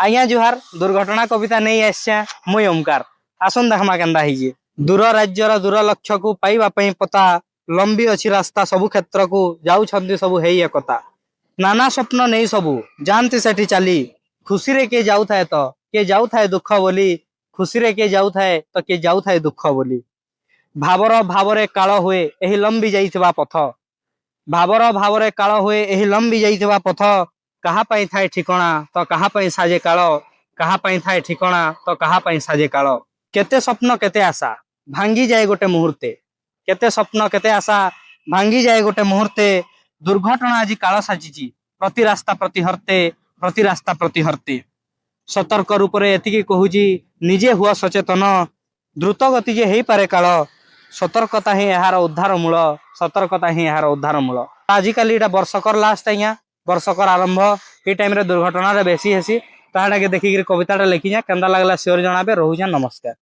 आज्ञा जुहार दुर्घटना कविता नहीं आसा मुई ओमकार आसन देखमा केंदा ही दूर राज्यर दूर लक्ष्य को पाइबा पता लंबी अच्छी रास्ता सबु क्षेत्र को जाऊँ सबु है एकता नाना स्वप्न नहीं सबु जानती सेठी चली खुशी रे के जाऊ थाए तो के जाऊ थाए दुख बोली खुशी रे के जाऊ थाए तो के जाऊ थाए दुख बोली भावर भावरे काल हुए एही लंबी जाइथिबा पथ भावर भावरे काल हुए एही लंबी जाइथिबा पथ कहा पाई थाए ठिकणा तो कहा पाई साजे काल कहा पाई थाए ठिकणा तो कहा पाई साजे काल केते स्वप्न केते आशा भांगी जाए गोटे मुहूर्ते केते स्वप्न केते आशा भांगी जाए गोटे मुहूर्ते दुर्घटना आज काल साजिची प्रति रास्ता प्रति हरते सतर्क रूप रे एतिकी कहूची निजे हुआ सचेतन द्रुत गति जे हेई पारे काल सतर्कता ही यार उद्धार मूल सतर्कता ही यार उद्धार मूल आजिकल इटा वर्षकर लास्ट आज्ञा वर्षकर आरंभ ये टाइम रे दुर्घटना रे बेसी हेसी ताहाडा के देखिक कविताटा लिखी जा केंदा लागला श्योर जणाबे रहू जा नमस्कार।